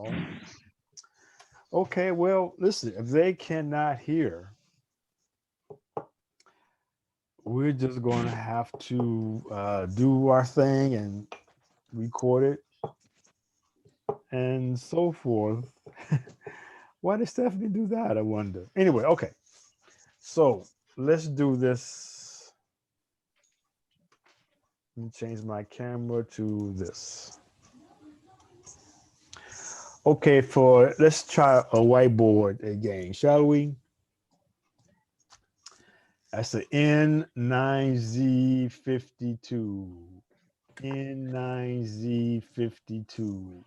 Oh, okay. Well, listen, if they cannot hear, we're just going to have to do our thing and record it and so forth. Why did Stephanie do that? I wonder. Anyway, okay. So let's do this. Let me change my camera to this. Okay, for let's try a whiteboard again, shall we? That's the N9Z52. N9Z52.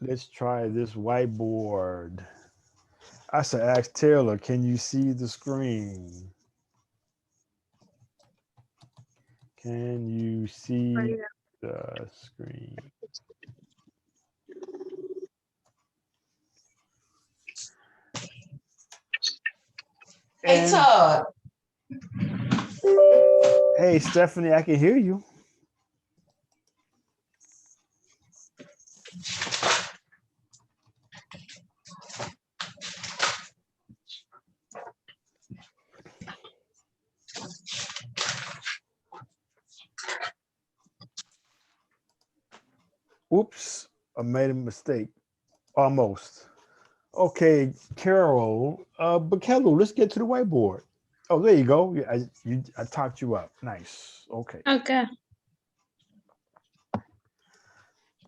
Let's try this whiteboard. I should ask Taylor, can you see the screen? Can you see the screen? Hey, And Todd. hey, Stephanie, I can hear you. Oops, I made a mistake. Almost. Okay, Carol. But Carol, let's get to the whiteboard. Oh, there you go. I talked you up. Nice. Okay. Okay.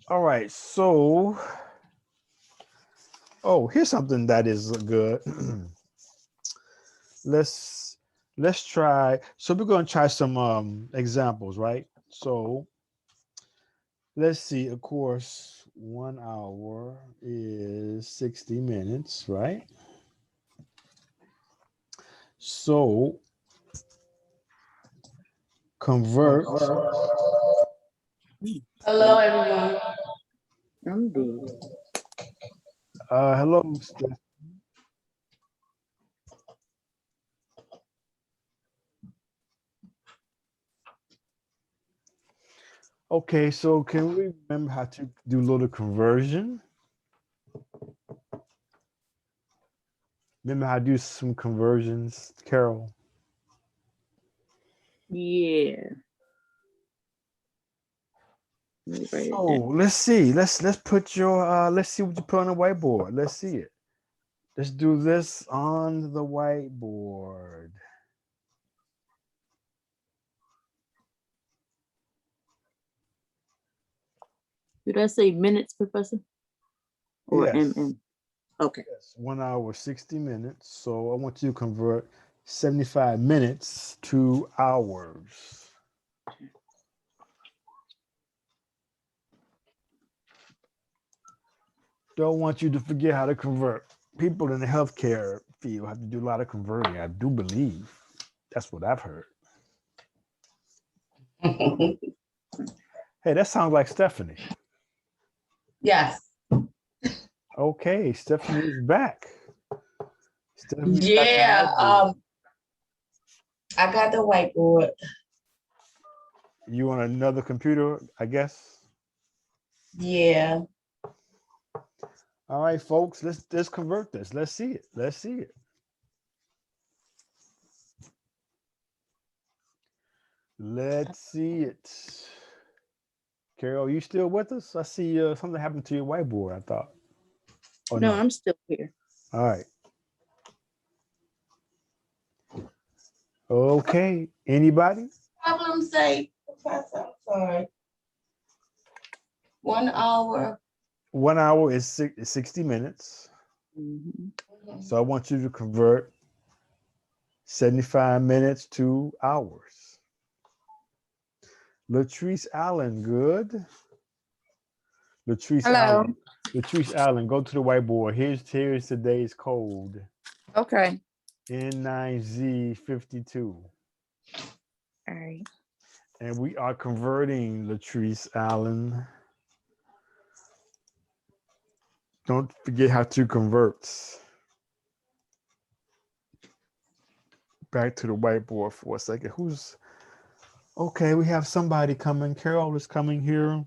All right. So, oh, here's something that is good. let's let's try. So we're gonna try some examples, right? So let's see. Of course, 1 hour is 60 minutes, right? So convert. Hello, everyone. I'm dead. Hello, Steph. Okay, so can we remember how to do a little conversion? Remember how to do some conversions, Carol? Yeah. So let's see. Let's put your let's see what you put on the whiteboard. Let's see it. Let's do this on the whiteboard. Did I say minutes, Professor? Or Yes. MM? Okay. Yes, 1 hour, 60 minutes. So I want you to convert 75 minutes to hours. Don't want you to forget how to convert. People in the healthcare field have to do a lot of converting. I do believe. That's what I've heard. Hey, that sounds like Stephanie. Yes. Okay, Stephanie is back. Stephanie's got the Yeah. whiteboard. I got the whiteboard. You on another computer, I guess? Yeah. All right, folks, let's convert this. Let's see it. Let's see it. Let's see it. Carol, you still with us? I see something happened to your whiteboard, I thought. Oh, No, no. I'm still here. All right. Okay. Anybody? Problem say, Professor. I'm sorry. 1 hour. 1 hour is 60 minutes. Mm-hmm. So I want you to convert 75 minutes to hours. Latrice Allen, good. Latrice Hello. Allen. Latrice Allen, go to the whiteboard. Here's today's code. Okay. N9Z52. All right. And we are converting, Latrice Allen. Don't forget how to convert. Back to the whiteboard for a second. Okay, we have somebody coming. Carol is coming here.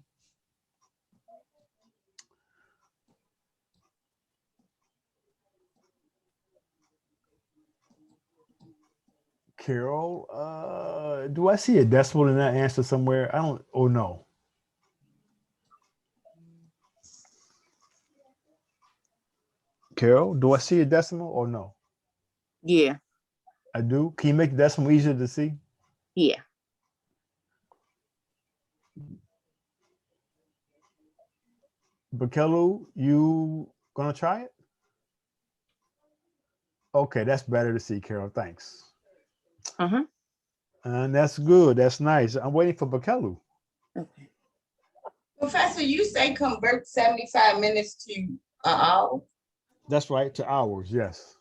Carol, do I see a decimal in that answer somewhere? I don't. Oh no. Carol, do I see a decimal or no? Yeah. I do. Can you make the decimal easier to see? Yeah. Bakelu, you gonna try it? Okay, that's better to see, Carol. Thanks. Uh-huh. And that's good. That's nice. I'm waiting for Bakelu. Okay. Professor, you say convert 75 minutes to an hour? That's right, to hours. Yes.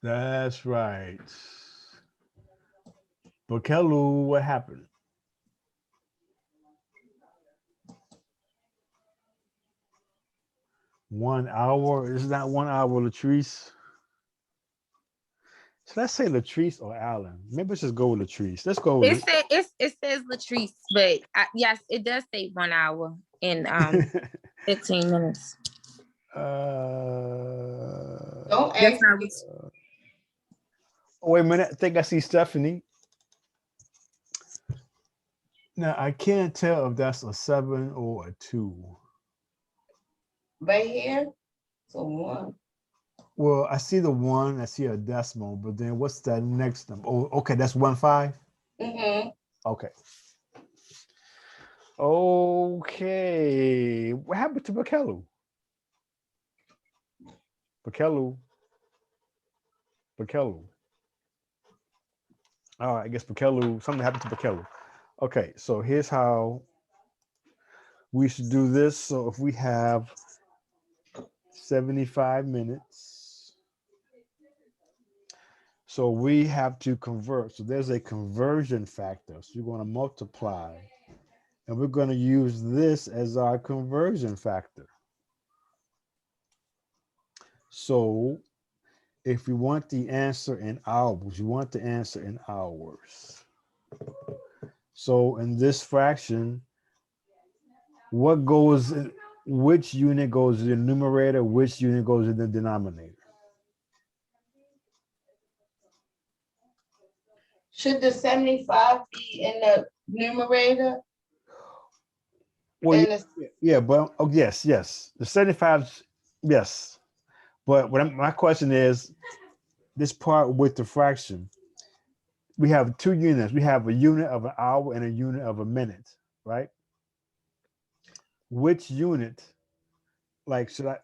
That's right. Bakelu, what happened? One hour? Is not 1 hour, Latrice? Should I say Latrice or Alan? Maybe let's just go with Latrice. Let's go with It says Latrice, but yes, it does say 1 hour and 15 minutes. Don't That's ask not me. Oh, wait a minute. I think I see Stephanie. Now I can't tell if that's a 7 or a 2. Right here. So 1. Well, I see the 1, I see a decimal, but then what's that next number? Oh, okay, that's 1 5. Mm-hmm. Okay. Okay. What happened to Bakelu? Bakelu. Bakelu. All right, I guess Bakelu, something happened to Bakelu. Okay, so here's how we should do this. So if we have 75 minutes, so we have to convert. So there's a conversion factor. So you're going to multiply, and we're going to use this as our conversion factor. So if we want the answer in hours, you want the answer in hours. So in this fraction, what goes in, which unit goes in the numerator, which unit goes in the denominator? Should the 75 be in the numerator? Well, And the, yeah, but oh, yes, yes. The 75, yes. But my question is, this part with the fraction, we have 2 units. We have a unit of an hour and a unit of a minute, right? Which unit, like, should I,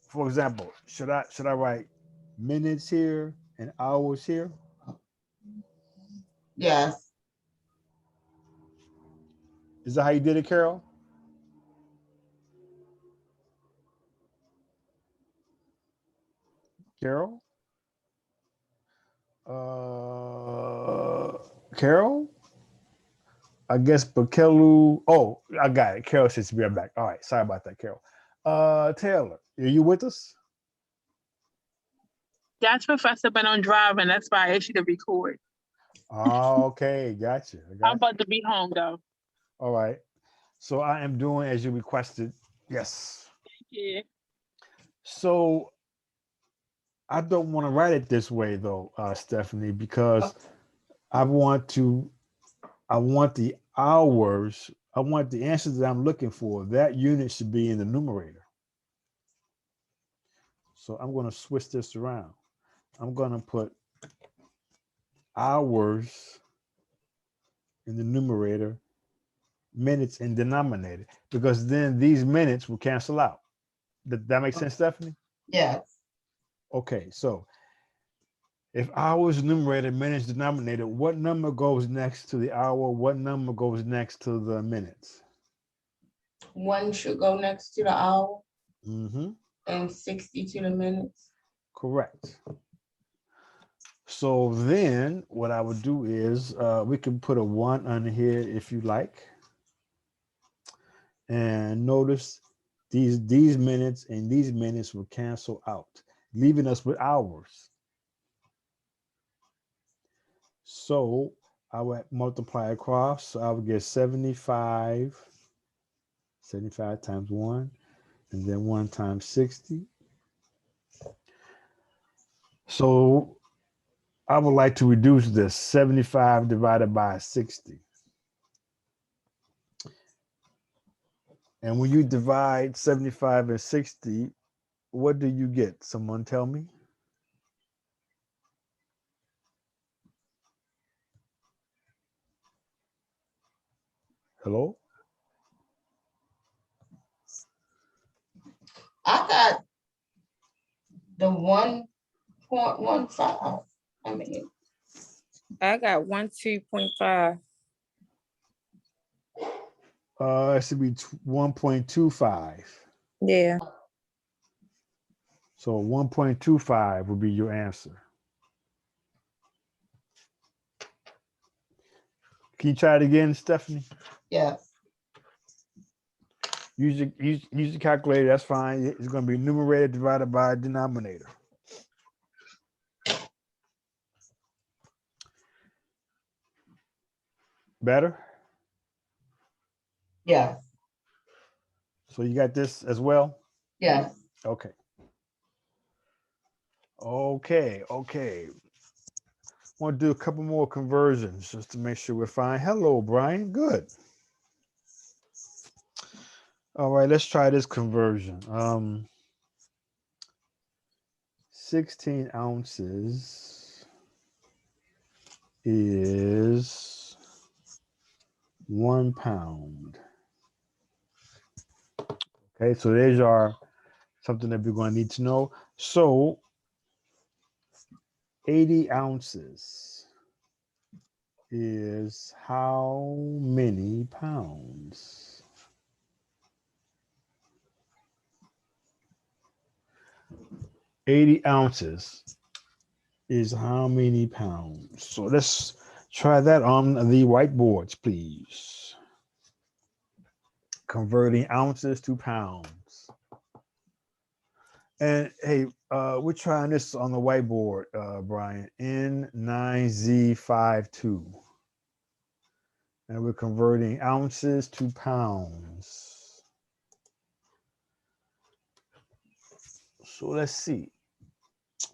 for example, should I write minutes here and hours here? yes. Is that how you did it, Carol? Carol? Carol? I guess Bakelu. Oh, I got it. Carol says to be right back. All right. Sorry about that, Carol. Taylor, are you with us? That's Professor, but I'm driving. That's why I asked you to record. Okay, gotcha. I I'm got you. about to be home though. All right. So I am doing as you requested. Yes. Yeah. So I don't want to write it this way though, Stephanie, because I want the hours. I want the answers that I'm looking for. That unit should be in the numerator. So I'm going to switch this around. I'm going to put hours in the numerator, minutes in denominator, because then these minutes will cancel out. That makes sense, Stephanie? Yes. Okay, so if hours numerator, minutes denominator, what number goes next to the hour? What number goes next to the minutes? 1 should go next to the hour Mm-hmm. and 60 to the minutes. Correct. So then what I would do is we can put a 1 under here if you like. And notice these minutes and these minutes will cancel out, leaving us with hours. So I would multiply across. So I would get 75 times 1, and then 1 times 60. So I would like to reduce this 75 divided by 60. And when you divide 75 and 60, what do you get? Someone tell me. Hello? I got the 1.15. I mean, I got 12.5. It should be 1.25. Yeah. So 1.25 would be your answer. Can you try it again, Stephanie? yeah. Use your calculator. That's fine. It's going to be numerator divided by denominator. Better? Yeah. So you got this as well? Yeah. Okay. Okay. I want to do a couple more conversions just to make sure we're fine. Hello, Brian. Good. All right, let's try this conversion. 16 ounces is 1 pound. Okay, so there's our something that we're going to need to know. So 80 ounces is how many pounds? $80 is how many pounds? So let's try that on the whiteboards, please. Converting ounces to pounds. And hey, we're trying this on the whiteboard, Brian, N9Z52. And we're converting ounces to pounds. So let's see.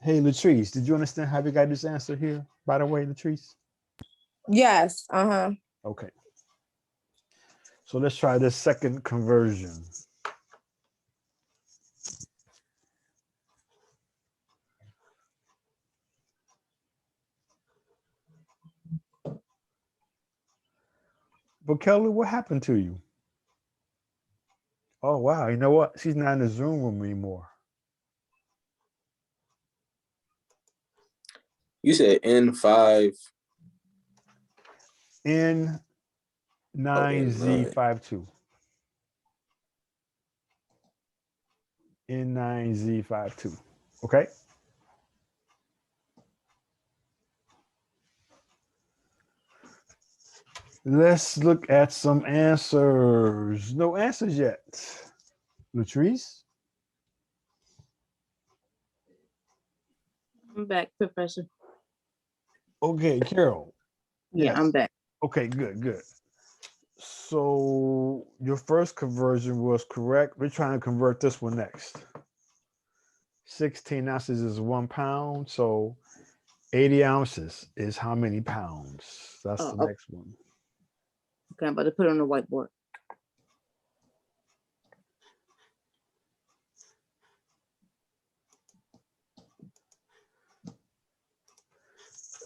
Hey, Latrice, did you understand how we got this answer here, by the way, Latrice? Yes. Uh-huh. Okay. So let's try this second conversion. But Kelly, what happened to you? Oh, wow. You know what? She's not in the Zoom room anymore. You said N5. N9Z52. N9Z52. Okay. Let's look at some answers. No answers yet. Latrice? I'm back, Professor. Okay, Carol. Yeah, Yes. I'm back. Okay, good. So your first conversion was correct. We're trying to convert this one next. 16 ounces is 1 pound. So 80 ounces is how many pounds? That's the Oh, next one. okay, I'm about to put it on the whiteboard.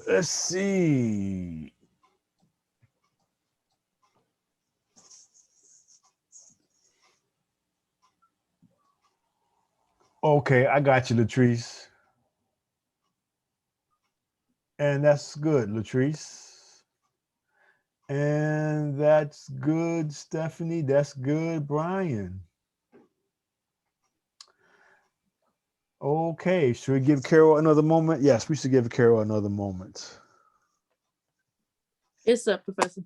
Let's see. Okay, I got you, Latrice. And that's good, Latrice. And that's good, Stephanie. That's good, Brian. Okay, should we give Carol another moment? Yes, we should give Carol another moment. It's up, Professor.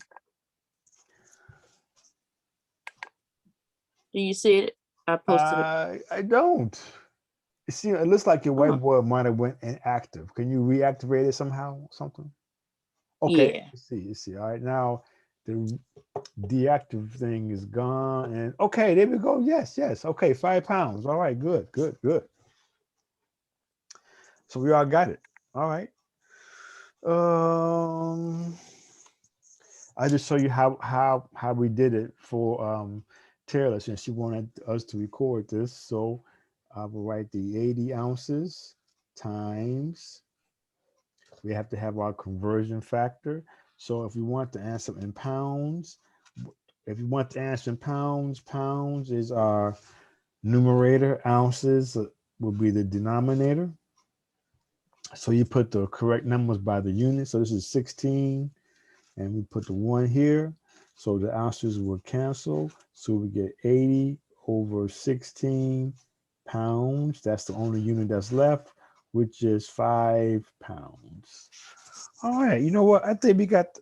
Do you see it? I posted it. I don't. You see, it looks like your whiteboard might have went inactive. Can you reactivate it somehow? Something? Okay. Yeah. You see. All right. Now the deactive thing is gone. And okay, there we go. Yes. Okay, 5 pounds. All right, good. So we all got it. All right. I just show you how we did it for Taylor, since she wanted us to record this. So I will write the 80 ounces times. We have to have our conversion factor. So if we want to answer in pounds, if you want to answer in pounds, pounds is our numerator, ounces will be the denominator. So you put the correct numbers by the unit. So this is 16, and we put the 1 here. So the ounces will cancel. So we get 80 over 16 pounds. That's the only unit that's left, which is 5 pounds. All right, you know what? I think we got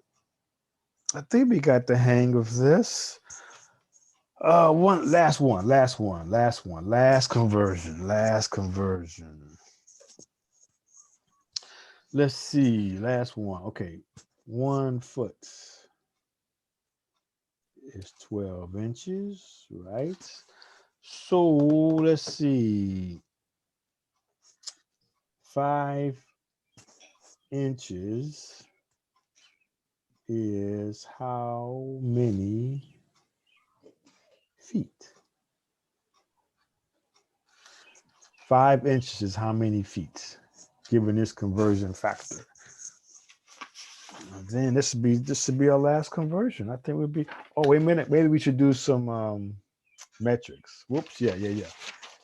the hang of this. Last conversion. Let's see, last one. Okay, 1 foot is 12 inches, right? So let's see, 5 inches is how many feet? 5 inches is how many feet, given this conversion factor. And then this should be our last conversion. I think we'd be. Oh, wait a minute. Maybe we should do some metrics. Whoops. Yeah.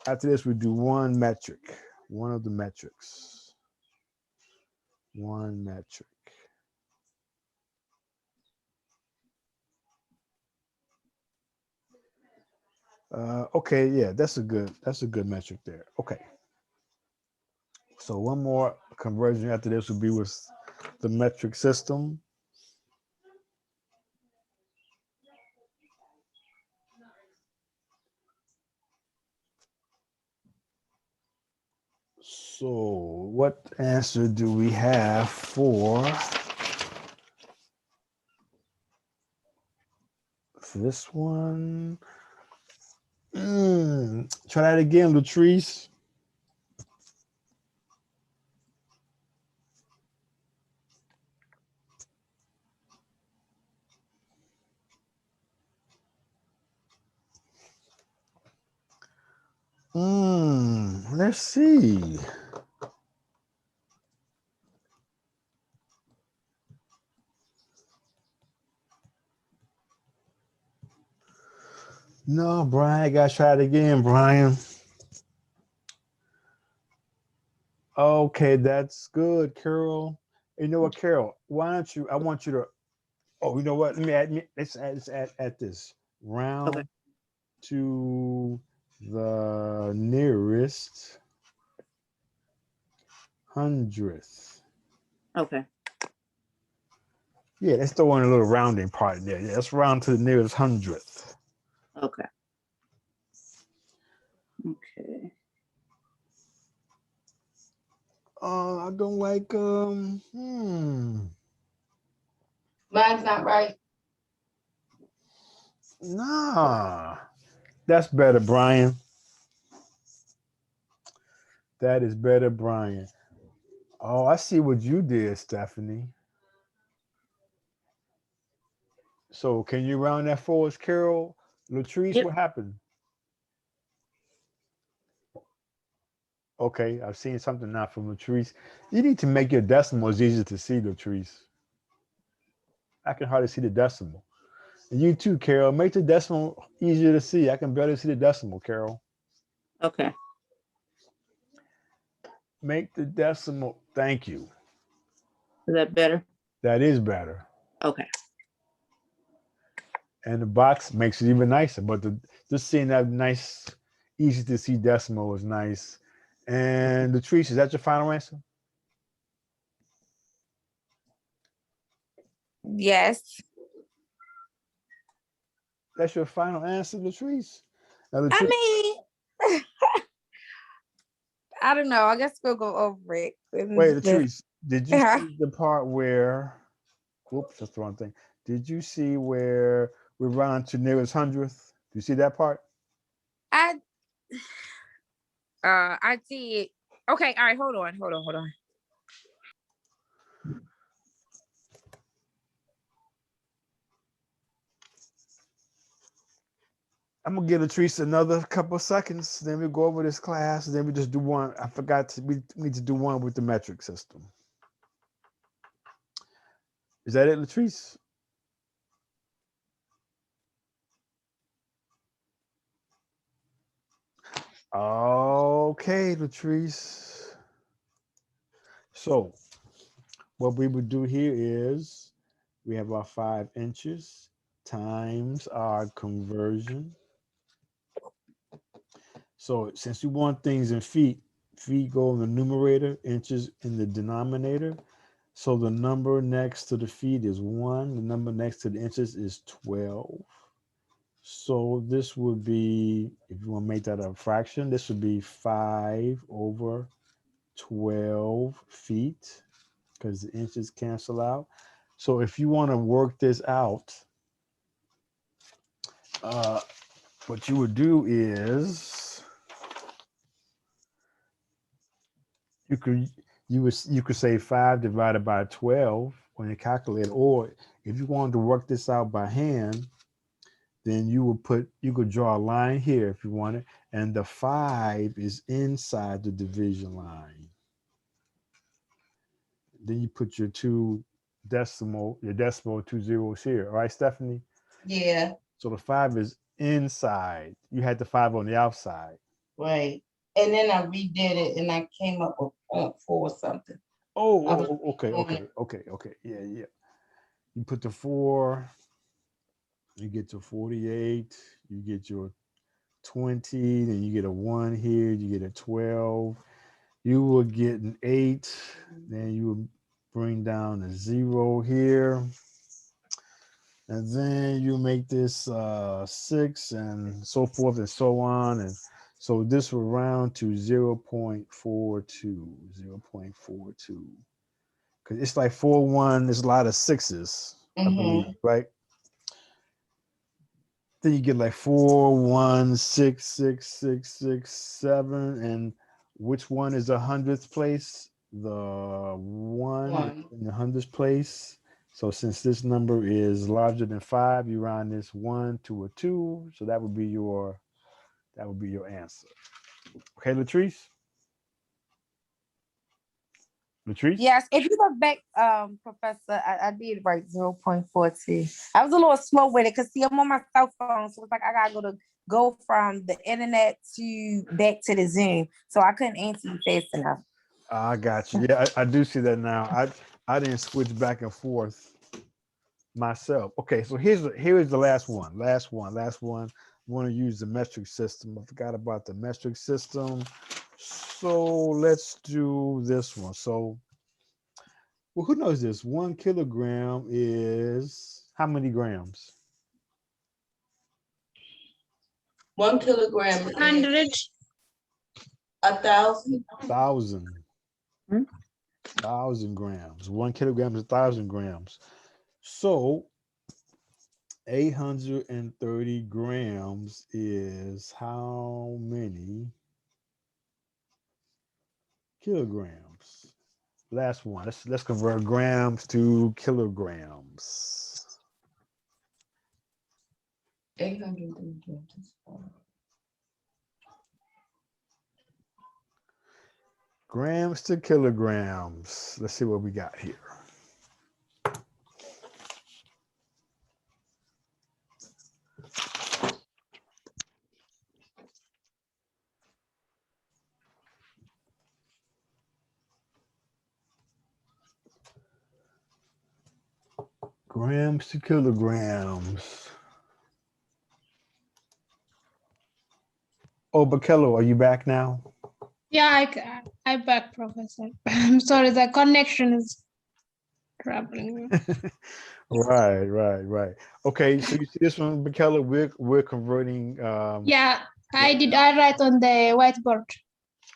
After this, we do one metric. One of the metrics. One metric. Okay. Yeah, that's a good metric there. Okay. So one more conversion after this would be with the metric system. So what answer do we have for this one? Try that again, Latrice. Let's see. No, Brian, I gotta try it again, Brian. Okay, that's good, Carol. You know what, Carol? Why don't you? I want you to. Oh, you know what? Let's add this. Round Okay. to the nearest hundredth. Okay. Yeah, let's throw in a little rounding part in there. Yeah, let's round to the nearest hundredth. Okay. Okay. I don't like Mine's not right. Nah. That's better, Brian. That is better, Brian. Oh, I see what you did, Stephanie. So can you round that for us, Carol? Latrice, Yep. what happened? Okay, I've seen something now from Latrice. You need to make your decimals easier to see, Latrice. I can hardly see the decimal. And you too, Carol. Make the decimal easier to see. I can barely see the decimal, Carol. Okay. Make the decimal. Thank you. Is that better? That is better. Okay. And the box makes it even nicer. But just seeing that nice, easy to see decimal is nice. And Latrice, is that your final answer? Yes. That's your final answer, Latrice? Now, I mean, I don't know. I guess we'll go over it. wait, Latrice, did you Yeah. see the part where, whoops, that's the wrong thing. Did you see where we round to nearest hundredth? Do you see that part? I did. Okay, all right, hold on. I'm gonna give Latrice another couple of seconds. Then we go over this class. And then we just do one. I forgot we need to do one with the metric system. Is that it, Latrice? Okay, Latrice. So what we would do here is we have our 5 inches times our conversion. So since we want things in feet, feet go in the numerator, inches in the denominator. So the number next to the feet is 1. The number next to the inches is 12. So this would be, if you want to make that a fraction, this would be 5 over 12 feet because the inches cancel out. So if you want to work this out, what you would do is you could say 5 divided by 12 on your calculator, or if you wanted to work this out by hand, then you could draw a line here if you wanted, and the 5 is inside the division line. Then you put your your decimal 2 zeros here. All right, Stephanie? Yeah, So the 5 is inside. You had the 5 on the outside. right. And then I redid it and I came up with 0.4 or something. Okay. Yeah. You put the 4, you get to 48, you get your 20, then you get a 1 here, you get a 12. You will get an 8, then you will bring down a 0 here. And then you make this 6 and so forth and so on. And so this will round to 0.42, 0.42. Because it's like 4-1, there's a lot of 6s, I believe, right? Then you get like 4, 1, 6, 6, 6, 6, 7. And which one is the 100th place? The 1 in the 100th place. So since this number is larger than 5, you round this 1 to a 2. So that would be your answer. Okay, Latrice? Latrice? Yes, if you look back, Professor, I did write 0.42. I was a little slow with it because see, I'm on my cell phone, so it's like I gotta go from the internet to back to the Zoom. So I couldn't answer you fast enough. I got you. Yeah, I do see that now. I didn't switch back and forth myself. Okay, so here is the last one. Last one. I want to use the metric system. I forgot about the metric system. So let's do this one. So, well, who knows this? 1 kilogram is how many grams? 1 kilogram is 100. 1,000. 1,000. 1,000 grams. 1 kilogram is 1,000 grams. So 830 grams is how many kilograms? Last one. Let's convert grams to kilograms. 830. Grams to kilograms. Let's see what we got here. Grams to kilograms. Oh, Bakello, are you back now? Yeah, I back, Professor. I'm sorry, the connection is troubling me. Right. Okay, so you see this one, Bakello, we're converting. Yeah, I write on the whiteboard.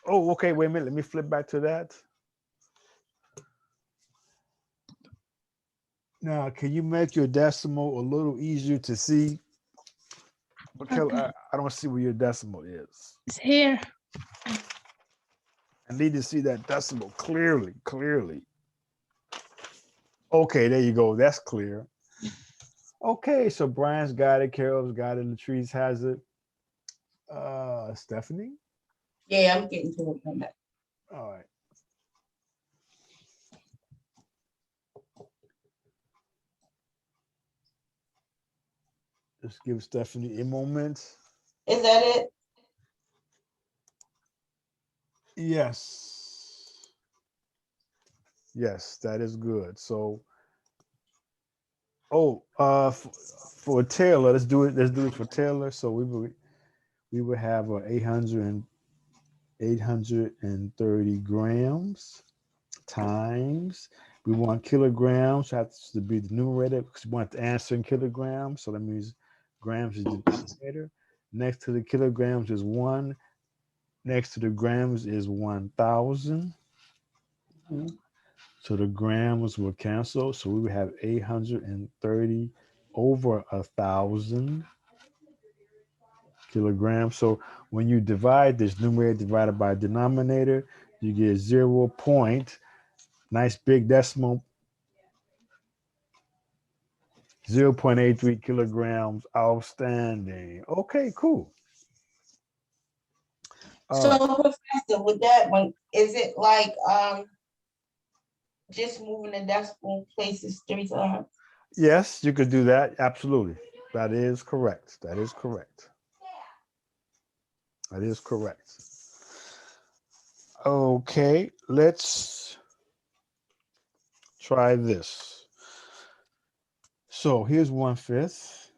Oh, okay, wait a minute. Let me flip back to that. Now, can you make your decimal a little easier to see? Bakello, Okay. I don't see where your decimal is. It's here. I need to see that decimal clearly, clearly. Okay, there you go. That's clear. Okay, so Brian's got it, Carol's got it, Latrice has it. Stephanie? Yeah, I'm getting to it now. All right. Just give Stephanie a moment. Is that it? Yes. Yes, that is good. So, for Taylor, let's do it. Let's do it for Taylor. So we would have 830 grams times. We want kilograms. Has to be the numerator because we want the answer in kilograms. So that means grams is the denominator. Next to the kilograms is 1. Next to the grams is 1,000. So the grams will cancel. So we would have 830 over 1,000 kilograms. So when you divide this numerator divided by denominator, you get 0. Nice big decimal. 0.83 kilograms. Outstanding. Okay, cool. All So, right. Professor, with that one, is it like just moving the decimal places 3 times? Yes, you could do that. Absolutely. That is correct. That is correct. That is correct. Okay, let's try this. So here's 1/5.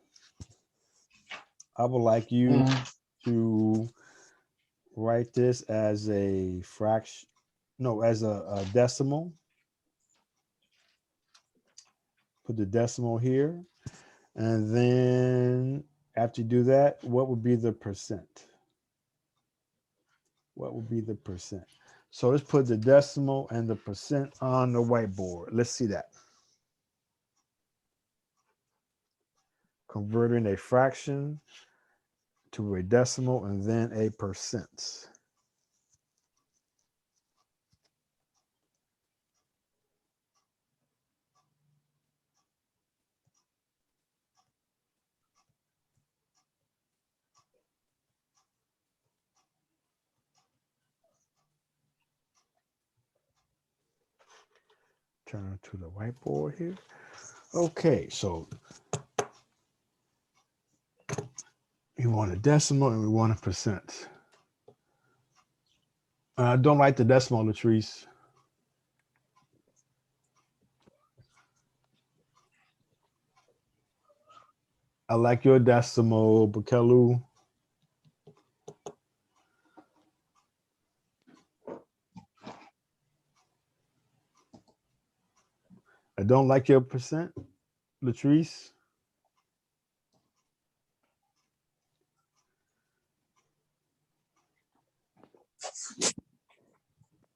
I would like you to write this as a fraction, no, as a decimal. Put the decimal here. And then after you do that, what would be the percent? What would be the percent? So let's put the decimal and the percent on the whiteboard. Let's see that. Converting a fraction to a decimal and then a percent. Turn to the whiteboard here. Okay, so we want a decimal and we want a percent. Don't write the decimal, Latrice. I like your decimal, Bukelu. I don't like your percent, Latrice.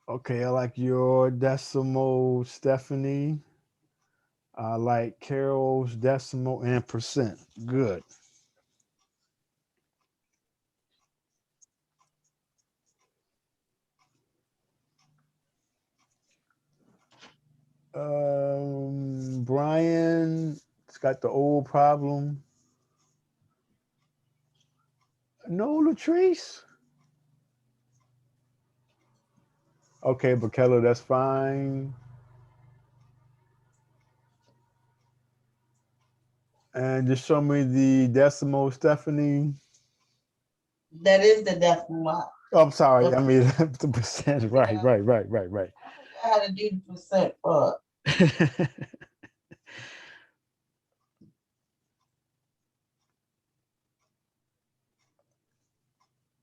Okay, I like your decimal, Stephanie. I like Carol's decimal and percent. Good. Brian, it's got the old problem. No, Latrice. Okay, Bukelo, that's fine. And just show me the decimal, Stephanie. That is the decimal. Oh, I'm sorry. I mean the percent. Right. I had to do the percent part.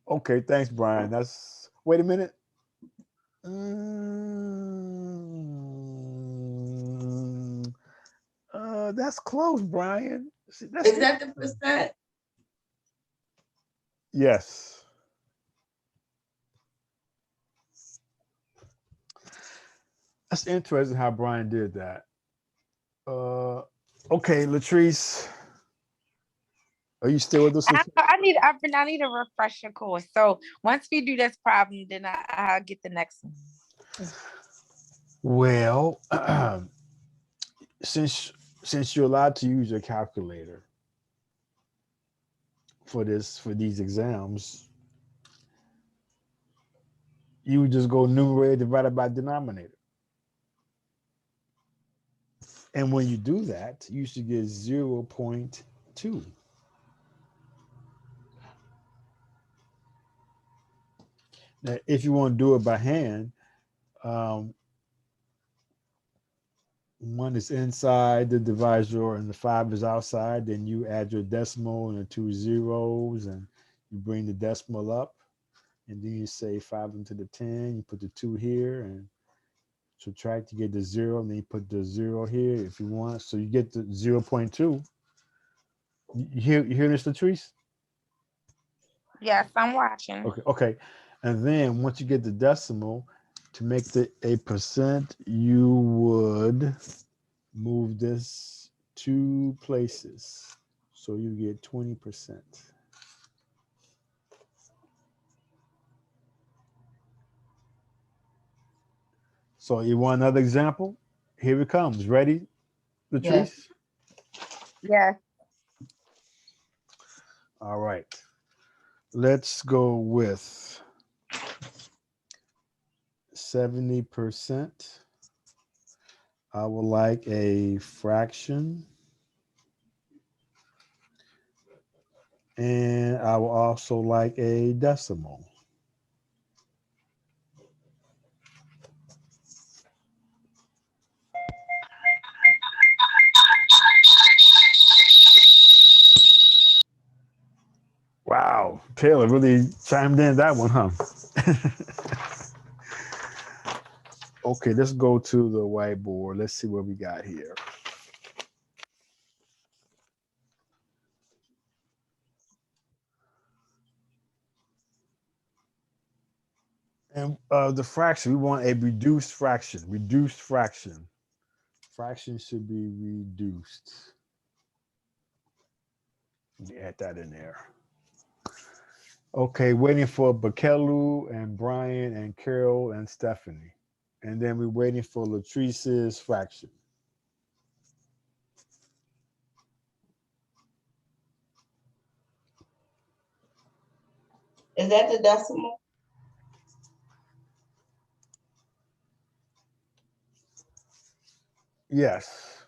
Okay, thanks, Brian. Wait a minute. That's close, Brian. See, Is that the percent? Yes. That's interesting how Brian did that. Okay, Latrice, are you still with us? I I need a refresher course. So once we do this problem, then I'll get the next one. Well, since you're allowed to use your calculator for these exams, you would just go numerator divided by denominator. And when you do that, you should get 0.2. Now, if you want to do it by hand, one is inside the divisor and the 5 is outside, then you add your decimal and the 2 zeros and you bring the decimal up, and then you say 5 into the 10, you put the 2 here and subtract, you get the 0, and then you put the 0 here if you want. So you get the 0.2. You hear this, Latrice? Yes, I'm watching. Okay. And then once you get the decimal, to make a percent, you would move this 2 places. So you get 20%. So you want another example? Here it comes. Ready, Latrice? Yeah. All right. Let's go with 70%. I would like a fraction. And I will also like a decimal. Wow, Taylor really chimed in that one, huh? Okay, let's go to the whiteboard. Let's see what we got here. And the fraction, we want a reduced fraction. Reduced fraction. Fraction should be reduced. Let me add that in there. Okay, waiting for Bakelu and Brian and Carol and Stephanie. And then we're waiting for Latrice's fraction. Is that the decimal? Yes.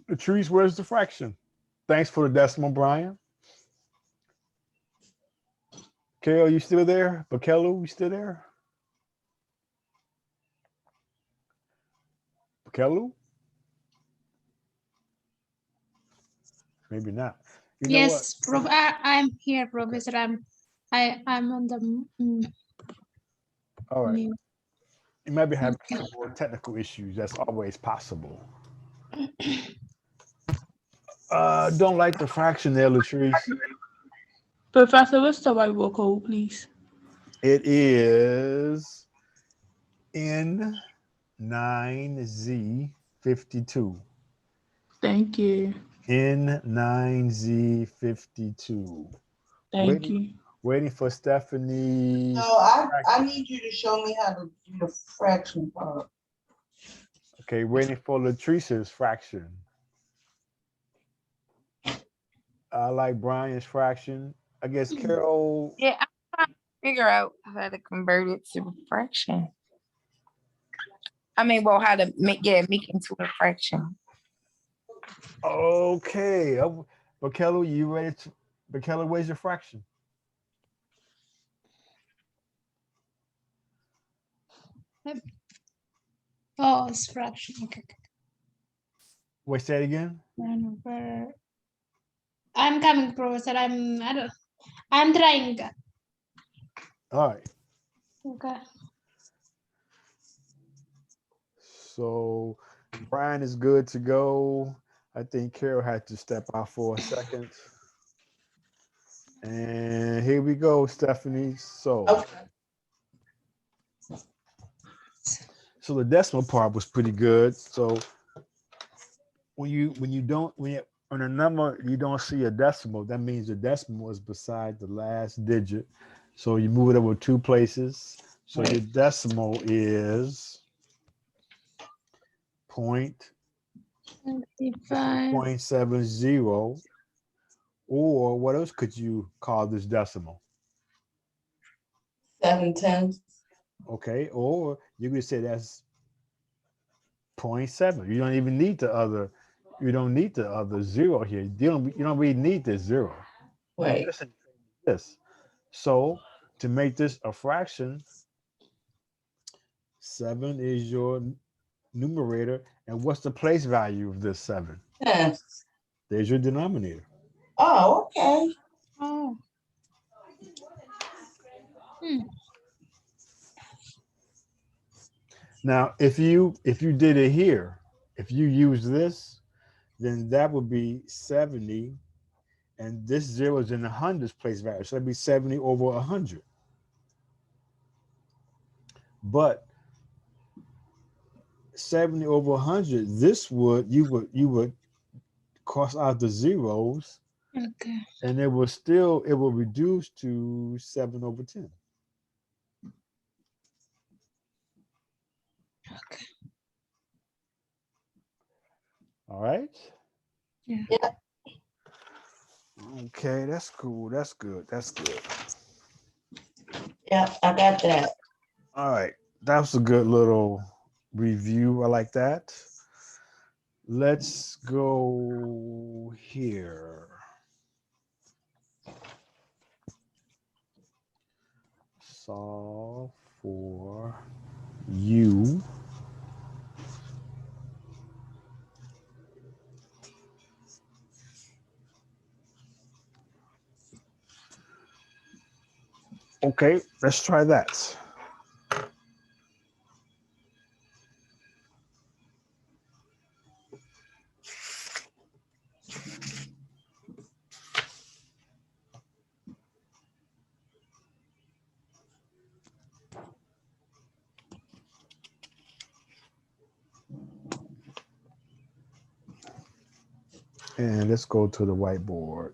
Latrice, where's the fraction? Thanks for the decimal, Brian. Carol, you still there? Bakelu, you still there? Bakelu? Maybe not. You know Yes, what? I'm here, Professor. I'm on the All right. mute. You might be having some more technical issues. That's always possible. Don't like the fraction there, Latrice. Professor, what's the whiteboard code, please? It is N9Z52. Thank you. N9Z52. Thank you. Waiting for Stephanie. No, I need you to show me how to do the fraction part. Okay, waiting for Latrice's fraction. I like Brian's fraction. I guess Carol. Yeah, I'm trying to figure out how to convert it to a fraction. I mean, well, how to make into a fraction. Okay. Bakelu, you ready to? Bakelu, where's your fraction? Oh, it's fraction. Okay. Wait, say it again. I'm coming, Professor. I'm trying. All right. Okay. So Brian is good to go. I think Carol had to step out for a second. And here we go, Stephanie. So the decimal part was pretty good. So when you don't when you on a number you don't see a decimal, that means the decimal is beside the last digit. So you move it over 2 places. So your Right. decimal is point 75. 0.70. Or what else could you call this decimal? 7/10. Okay, or you could say that's 0.7. You don't even need the other. You don't need the other zero here. You don't really need this zero. Right. Just this. So to make this a fraction, 7 is your numerator. And what's the place value of this 7? Yeah. There's your denominator. Oh, okay. Oh. Hmm. Now, if you did it here, if you use this, then that would be 70, and this zero is in the hundreds place value. So that'd be 70 over 100. But 70 over 100, this would you would cross out the zeros, Okay. and it will reduce to 7 over 10. Okay. All right. Yeah. Yeah. Okay, that's cool. That's good. That's good. Yeah, I got that. All right. That was a good little review. I like that. Let's go here. Solve for U. Okay, let's try that. And let's go to the whiteboard.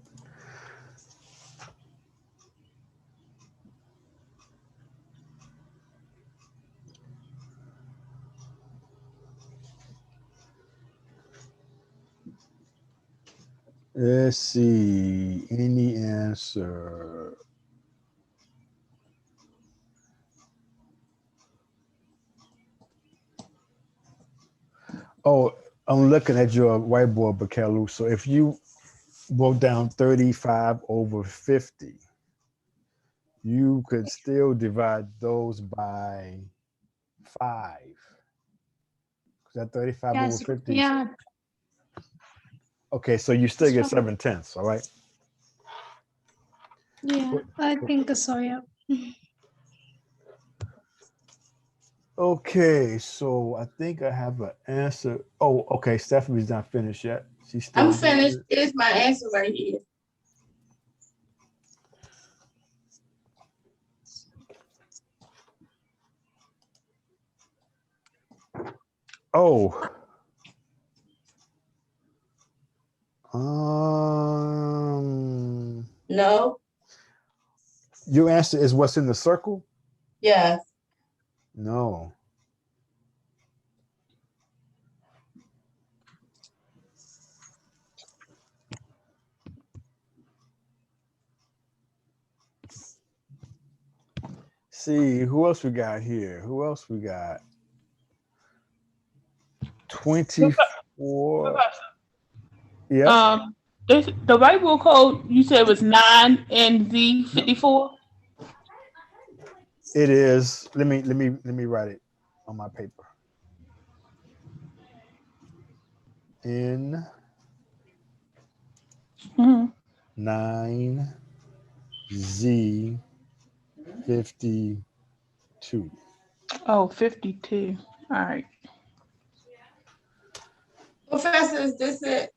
Let's see. Any answer? Oh, I'm looking at your whiteboard, Bakelu. So if you broke down 35 over 50, you could still divide those by 5. Is that 35 over Yes. 50? Yeah. Okay, so you still That's get right. 7/10. All right. Yeah. I think so. Yeah. Okay, so I think I have an answer. Oh, okay. Stephanie's not finished yet. She's still I'm doing finished. it. Here's my answer right here. Oh, um, No. your answer is what's in the circle? Yes. No. See, who else we got here? Who else we got? 24. Yes, The Bible code you said was 9NZ54. it is. Let me write it on my paper. N Mm-hmm. 9Z52. Oh, 52. All right. Professor, is this it?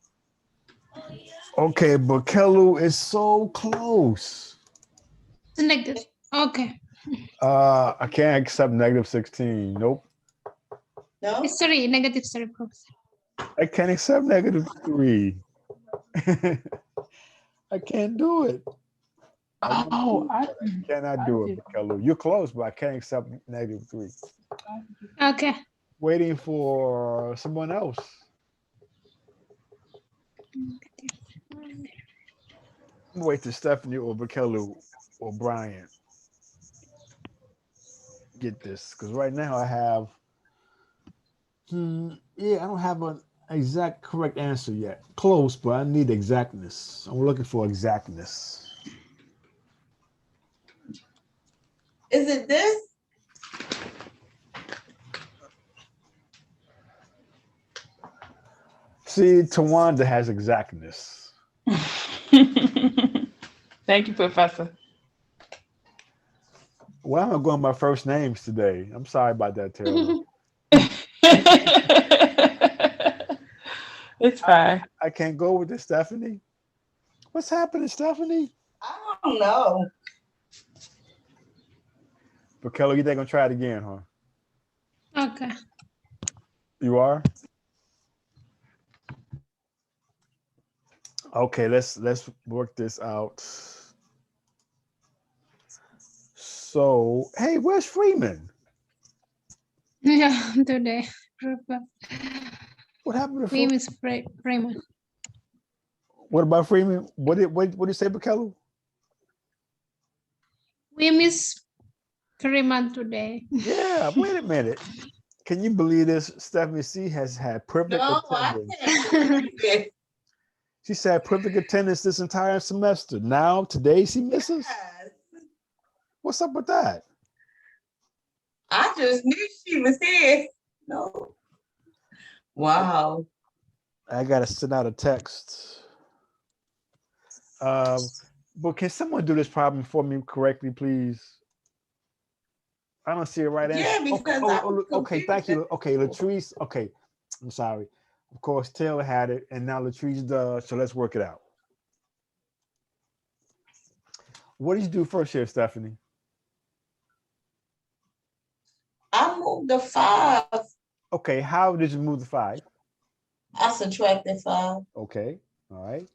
Okay, but Kelu is so close. It's negative. Okay. I can't accept -16. Nope. No. Sorry, negative. Sorry, Professor. I can't accept -3. I can't do it. I want to do Oh, it, I, but I cannot do it, Michaela. You're close, but I can't accept -3. Okay. Waiting for someone else. Wait till Stephanie or Michaela or Brian get this. Because right now I have, yeah, I don't have an exact correct answer yet. Close, but I need exactness. I'm looking for exactness. Is it this? See, Tawanda has exactness. thank you, Professor. Why am I going by first names today? I'm sorry about that, Taylor. It's fine. I can't go with this, Stephanie. What's happening, Stephanie? I don't know. But Kelly, you think I'm gonna try it again, huh? Okay. You are? Okay, let's work this out. So, hey, where's Freeman? Yeah, today. What happened to We Freeman? miss Freeman. What about Freeman? What did you say, Bukelu? We miss Freeman today. Yeah, wait a minute. Can you believe this? Stephanie C has had perfect No, I attendance. can't believe it. She said perfect attendance this entire semester. Now, today, she misses? Yes. What's up with that? I just knew she was here. No. Wow. I gotta send out a text. But can someone do this problem for me correctly, please? I don't see a right answer. Yeah, Okay, because I was okay, thank you. confused. Okay, Latrice. Okay, I'm sorry. Of course, Taylor had it, and now Latrice does. So let's work it out. What did you do first here, Stephanie? I moved the 5. Okay, how did you move the 5? I subtracted 5. Okay, all right.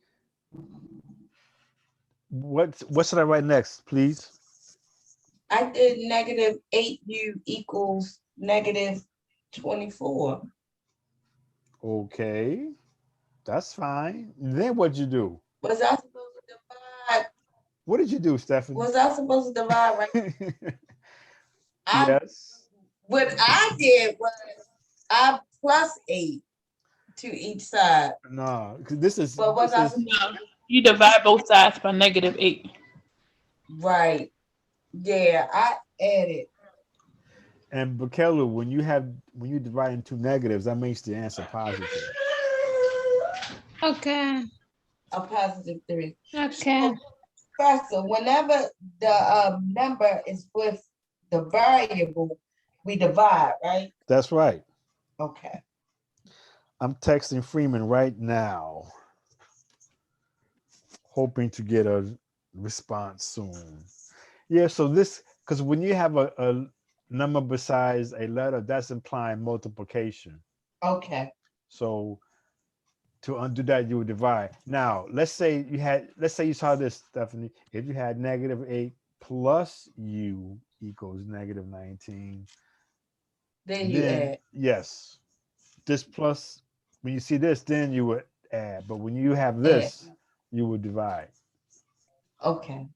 What should I write next, please? I did -8u equals -24. Okay, that's fine. Then what'd you do? Was I supposed to divide? What did you do, Stephanie? Was I supposed to divide right? Yes. What I did was I plus 8 to each side. No, this is But was this I is No, you divide both sides by -8. right? Yeah, I added. and Bukelu, when you divide into negatives, that makes the answer positive. Okay. A +3. Okay. Professor, whenever the number is with the variable, we divide, right? That's right. Okay. I'm texting Freeman right now, hoping to get a response soon. Yeah, so this because when you have a number besides a letter, that's implying multiplication. Okay. So to undo that, you would divide. Now, let's say you saw this, Stephanie. If you had -8 plus u equals -19, Then you then add. yes, this plus, when you see this, then you would add. But when you have Add. this, you would divide. Okay.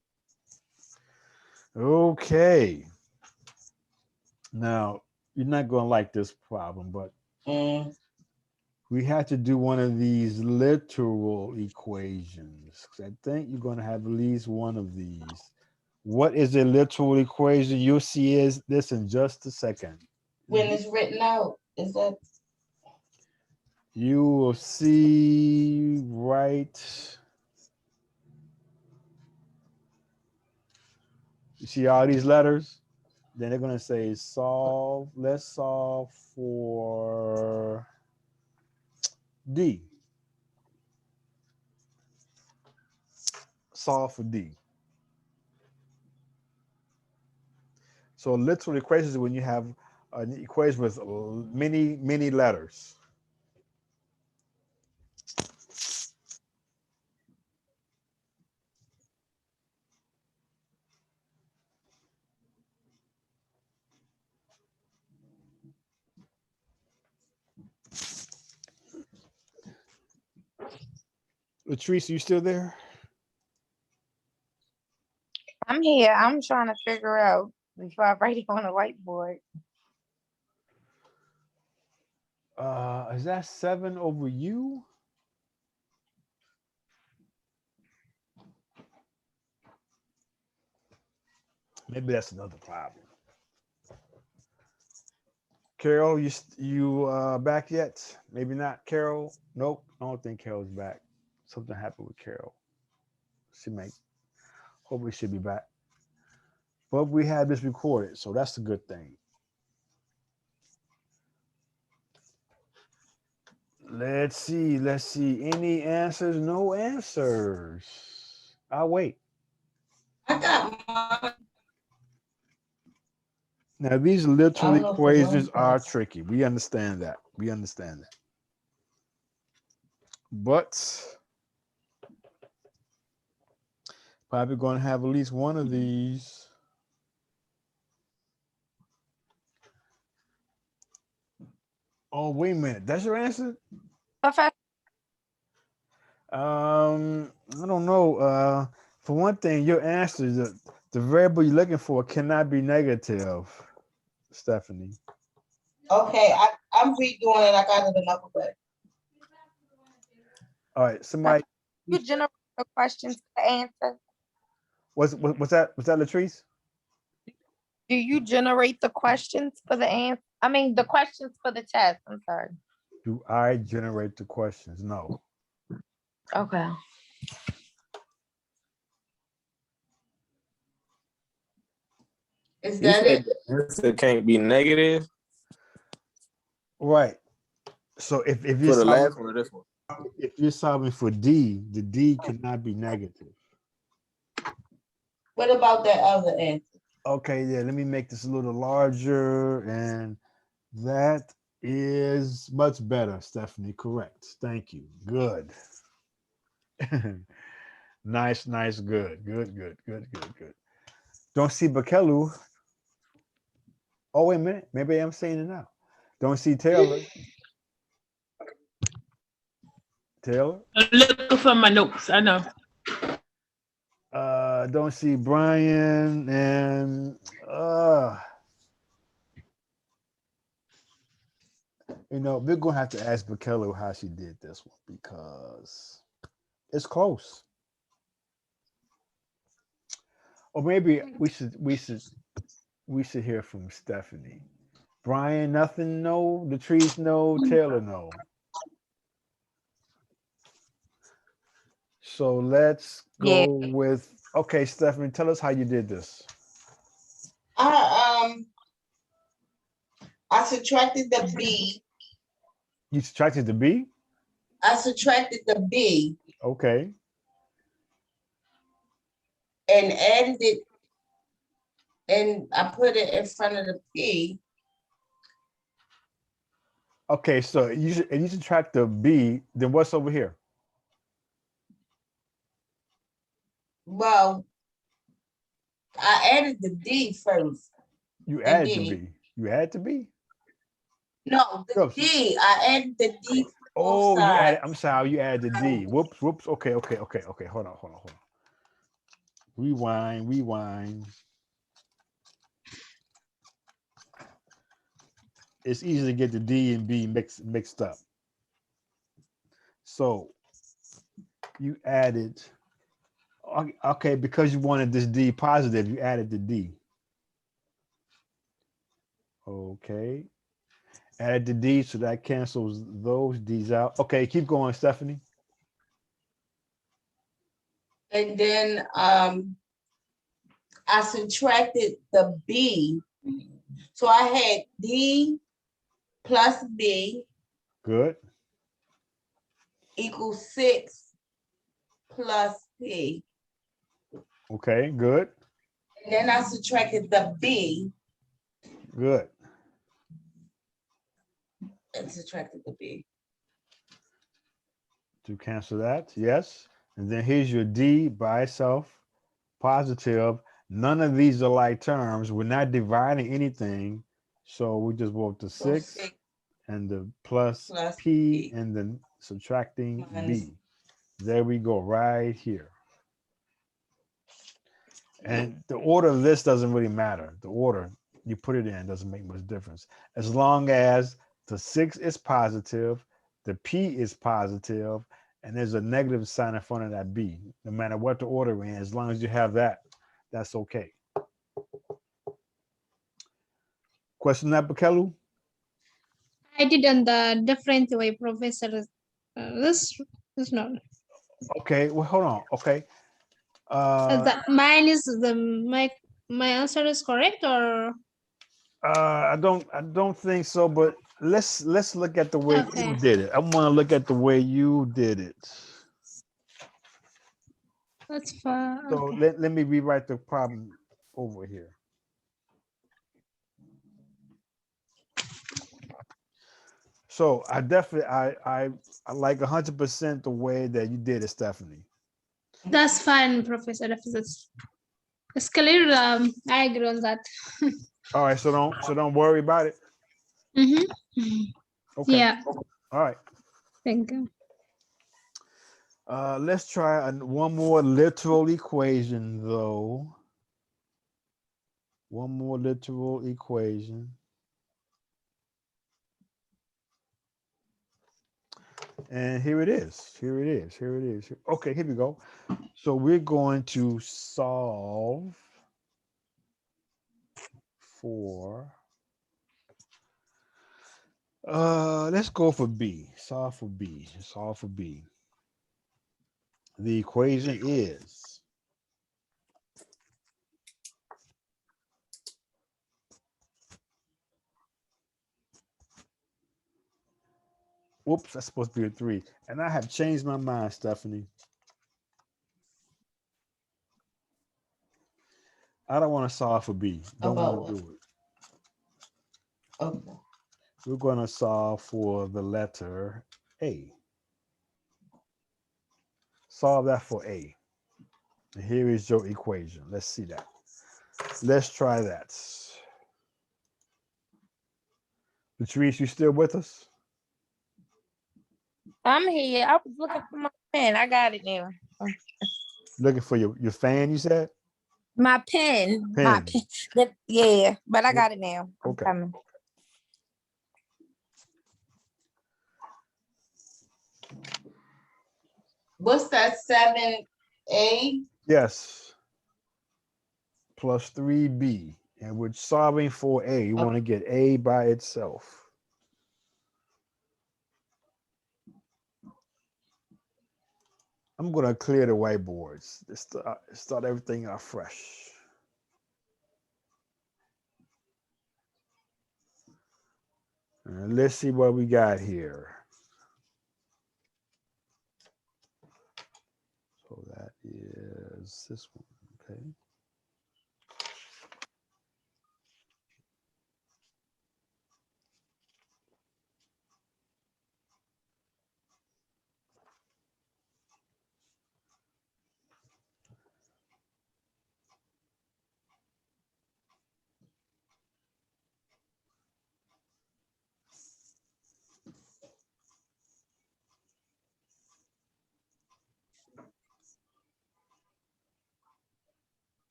Okay. Now, you're not going to like this problem, but Mm. we have to do one of these literal equations. I think you're going to have at least one of these. What is a literal equation? You'll see is this in just a second. When it's written out, is that You will see right. You see all these letters? Then they're going to say solve. Let's solve for D. Solve for D. So literal equations is when you have an equation with many letters. Latrice, you still there? I'm here. I'm trying to figure out before I write it on the whiteboard. Is that 7 over U? Maybe that's another problem. Carol, you back yet? Maybe not. Carol? Nope. I don't think Carol's back. Something happened with Carol. She might. Hopefully, she'll be back. But we have this recorded, so that's a good thing. Let's see. Let's see. Any answers? No answers. I'll wait. I got mine. Now, these literal I don't know if the equations room are does. tricky. We understand that. We understand that. But probably going to have at least one of these. Oh, wait a minute. That's your answer? Professor, I don't know. For one thing, your answer, the variable you're looking for cannot be negative, Stephanie. Okay, I'm redoing it. I got it another way. All right, somebody. you generate the questions to the answer. Was that Latrice? Do you generate the questions for the answer? I mean, the questions for the test. I'm sorry. Do I generate the questions? No. Okay. Is You that said it? the answer can't be negative Right. So if you're for the solving, last one or this one? if you're solving for D, the D cannot be negative. What about that other answer? Okay, yeah, let me make this a little larger, and that is much better, Stephanie. Correct. Thank you. Good. Nice, good. Don't see Bakelu. Oh, wait a minute. Maybe I'm saying it now. Don't see Taylor. Taylor. I'm looking for my notes. I know. Don't see Brian, and we're gonna have to ask Bakelu how she did this one because it's close. Or maybe we should hear from Stephanie. Brian, nothing, no. Latrice, no. Taylor, no. So let's Yeah. go with, okay, Stephanie, tell us how you did this. I subtracted the B. You subtracted the B? I subtracted the B Okay. and added it, and I put it in front of the P. Okay, so you subtract the B, then what's over here? Well, I added the D first. You And added the D. B. You add the B? No, the No. D. I added the D. Oh, you added, I'm sides. sorry, you added the D. Whoops. Okay. Hold on. Rewind. It's easy to get the D and B mixed up. So you added, okay, because you wanted this D positive, you added the D. Okay. Added the D, so that cancels those D's out. Okay, keep going, Stephanie. And then I subtracted the B. So I had D plus B Good. equals 6 plus P. Okay, good. And then I subtracted the B Good. and subtracted the B. To cancel that, yes. And then here's your D by itself, positive. None of these are like terms. We're not dividing anything. So we just wrote the So 6 6 and the plus plus P P and then subtracting minus B. There we go, right here. And the order of this doesn't really matter. The order you put it in doesn't make much difference. As long as the 6 is positive, the P is positive, and there's a negative sign in front of that B. No matter what the order is, as long as you have that, that's okay. Question that, Bekelu? I did on the different way, Professor. This is not. Okay, well, hold on. Okay. Mine is my answer is correct, or I don't think so, but let's look at the way Okay. you did it. I want to look at the way you did it. that's fine. So Okay. let me rewrite the problem over here. So I definitely I like 100% the way that you did it, Stephanie. That's fine, Professor. It's clear. I agree on that. All right, so don't worry about it. Okay. Yeah. All right. Thank you. Let's try one more literal equation though. One more literal equation. And here it is. Here it is. Here it is. Okay, here we go. So we're going to solve for let's go for B. Solve for B. Solve for B. The equation is whoops, that's supposed to be a 3. And I have changed my mind, Stephanie. I don't want to solve for B. Don't About want to what? do it. Okay. We're going to solve for the letter A. Solve that for A. And here is your equation. Let's see that. Let's try that. Patrice, you still with us? I'm here. I was looking for my pen. I got it now. Looking for your fan, you said? My pen. My Pen. pen. Yeah, but I got it now. I'm Okay. coming. What's that 7A? Yes. Plus 3B. And we're solving for A. You want to get A by itself. I'm going to clear the whiteboards. Start everything out fresh. And let's see what we got here. So that is this one, okay?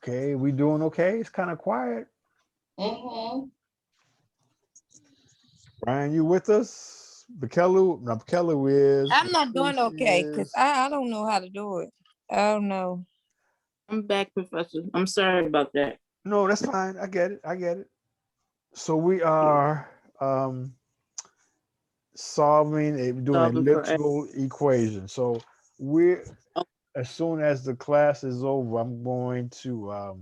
Okay, we doing okay? It's kind of quiet. Mm-hmm. Brian, you with us? Bekelu? No, Bekelu is. I'm not doing Patrice okay because is. I don't know how to do it. I don't know. I'm back, Professor. I'm sorry about that. No, that's fine. I get it. I get it. So we are doing a Solving for A. literal equation. So we're Oh. as soon as the class is over, I'm going to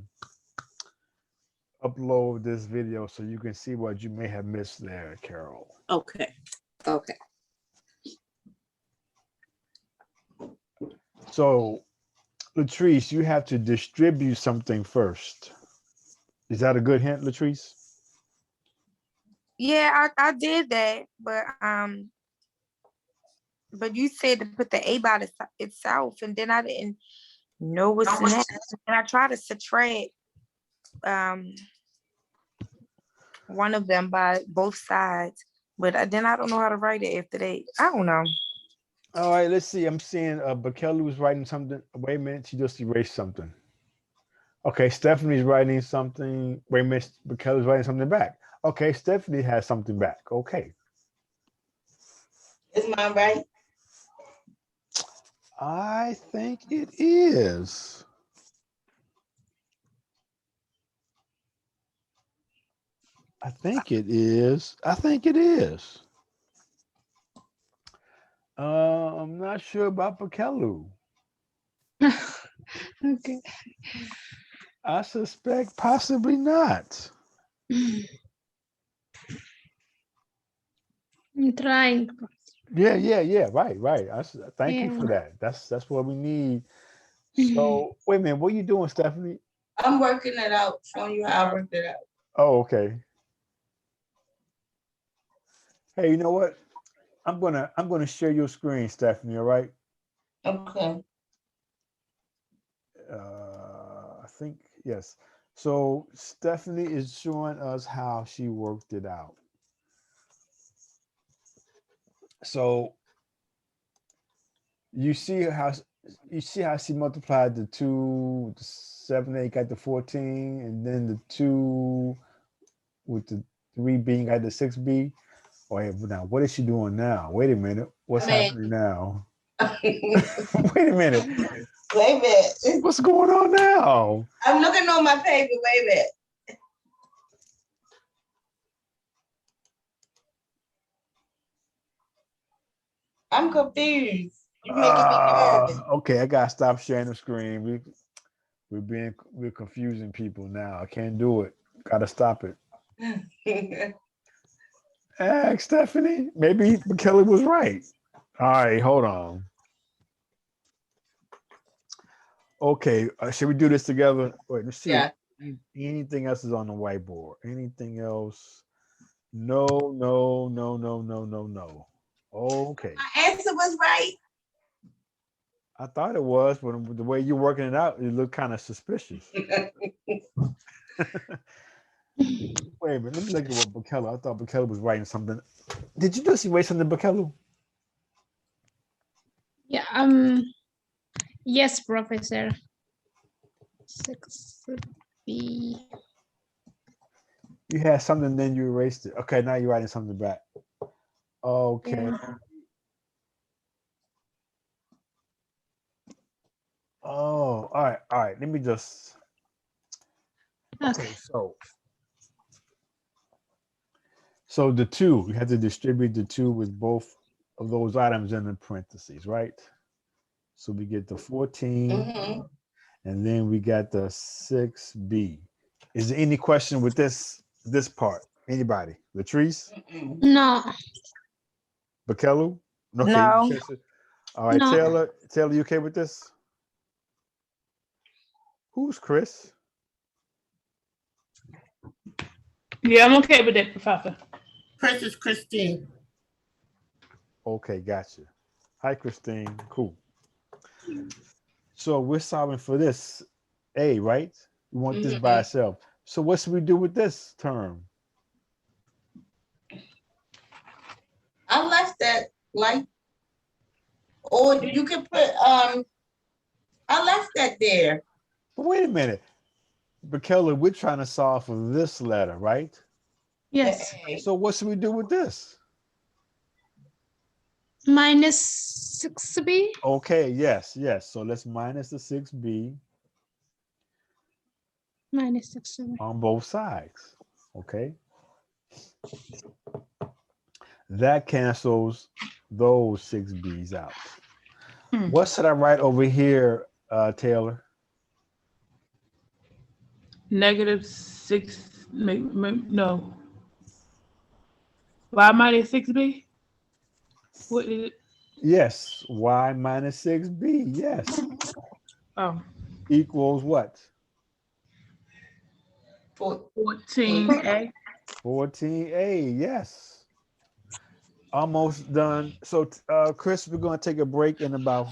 upload this video so you can see what you may have missed there, Carol. Okay. Okay. So Latrice, you have to distribute something first. Is that a good hint, Latrice? Yeah, I did that, but you said to put the A by itself, and then I didn't know what's next. And I tried to subtract one of them by both sides, But then I don't know how to write it after that. I don't know. All right, let's see. I'm seeing Bakeli was writing something. Wait a minute, she just erased something. Okay, Stephanie's writing something. Wait a minute, Bakeli's writing something back. Okay, Stephanie has something back. Okay. Is mine right? I think it is. I think it is. I think it is. I'm not sure about Bakelu. Okay. I suspect possibly not. I'm trying. Yeah. Right. Thank you Yeah. for that. That's what we need. So wait a minute, what are you doing, Stephanie? I'm working it out, showing you how I worked it out. Oh, okay. Hey, you know what? I'm gonna share your screen, Stephanie. All right. Okay. I think yes. So Stephanie is showing us how she worked it out. So you see how she multiplied the 2, the 7, 8 got the 14, and then the 2 with the 3B got the 6B. Oh, yeah, but now what is she doing now? Wait a minute. What's happening now? Wait a minute. Wait a minute. What's going on now? I'm looking on my paper. Wait a minute. I'm confused. You're making me nervous. Okay, I gotta stop sharing the screen. We're confusing people now. I can't do it. Gotta stop it. Heck, Stephanie. Maybe Kelly was right. All right, hold on. Okay, should we do this together? Wait, let's see. Yeah. Anything else is on the whiteboard? Anything else? No. Okay. My answer was right. I thought it was, but the way you're working it out, it looked kind of suspicious. Wait a minute, let me look at what Bukelu. I thought Bukelu was writing something. Did you just erase something, Bukelu? Yeah. Yes, Professor. 6B. You had something, then you erased it. Okay, now you're writing something back. Okay. Yeah. Oh, all right. Let me just. Okay, so the 2, you have to distribute the 2 with both of those items in the parentheses, right? So we get the 14, Mhm. and then we got the 6B. Is there any question with this part? Anybody? Latrice? Mm-mm. No. Bakelu? Okay. No. All right, No. Taylor. Taylor, you okay with this? Who's Chris? Yeah, I'm okay with that, Professor. Chris is Christine. Okay, gotcha. Hi, Christine. Cool. So we're solving for this A, right? We want this by itself. So what should we do with this term? I left that like, or you can put I left that there. But wait a minute. Bakela, we're trying to solve for this letter, right? Yes. So what should we do with this? Minus 6B. Okay, yes. So let's minus the 6B Minus 6B. on both sides. Okay. That cancels those 6Bs out. What should I write over here, Taylor? -6. No. Y minus 6B. What is it? Yes, y minus 6b, yes. Oh, Equals what? 14A. 14a, yes. Almost done. So, Chris, we're going to take a break in about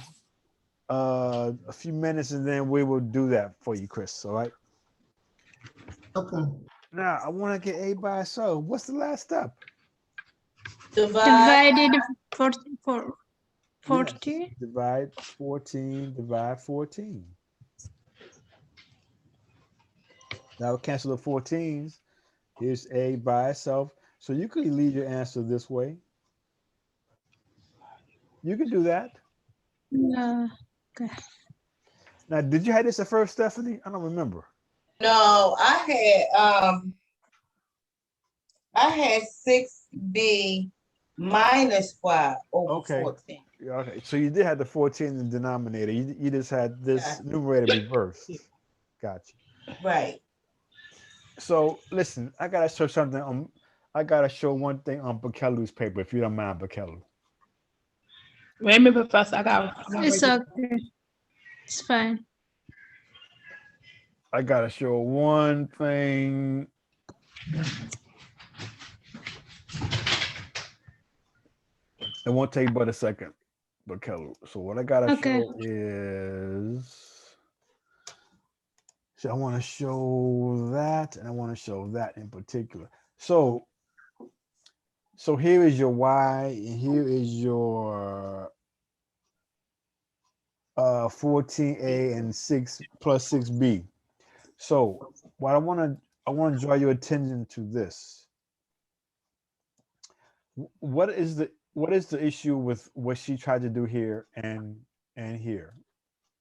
a few minutes, and then we will do that for you, Chris, all right? Okay. Now, I want to get A by itself. What's the last step? Divide, Divided for Yes, 40. divide 14, divide 14. Now we'll cancel the 14s. Here's A by itself. So you could leave your answer this way. You can do that. Okay. Now, did you have this at first, Stephanie? I don't remember. no, I had 6B minus 5 over Okay. 14. Yeah, okay. So you did have the 14 in the denominator. You just had this Gotcha. numerator reversed. Gotcha. Right. So listen, I gotta show something on. I gotta show one thing on Bakelu's paper, if you don't mind, Bakelu. Wait a minute, Professor. I got It's okay. It's fine. I gotta show one thing. It won't take but a second, Bakelu. So what I gotta Okay. show is. So I want to show that, and I want to show that in particular. So here is your y, and here is your 14a and 6 plus 6b. So what I want to draw your attention to this. What is the issue with what she tried to do here and here?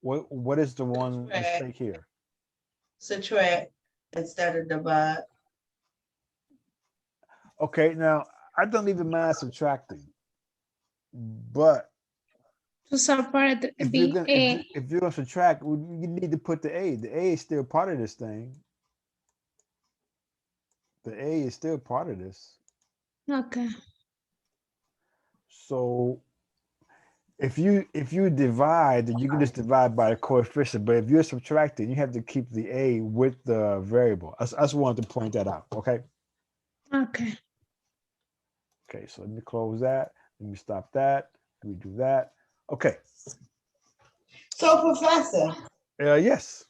What is the one mistake here? Subtract instead of divide. Okay, now I don't even mind subtracting, but To separate if you're the gonna A. if you're gonna subtract, you need to put the a. The a is still part of this thing. The a is still part of this. Okay. So if you divide, then you can just divide by the coefficient. But if you're subtracting, you have to keep the a with the variable. I just wanted to point that out. Okay. Okay. Okay. So let me close that. Let me stop that. Let me do that. Okay. So, Professor, Yes.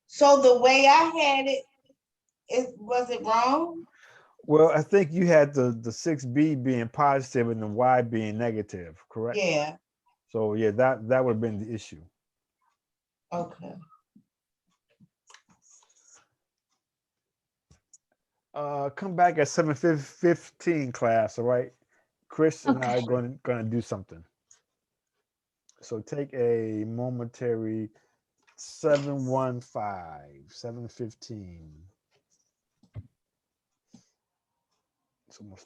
so the way I had was it wrong? Well, I think you had the 6b being positive and the y being negative, correct? Yeah. So yeah, that would have been the issue. Okay. Come back at 7:15 class, all right? Chris and I are Okay. gonna do something. So take a momentary 7:15, 7:15. It's almost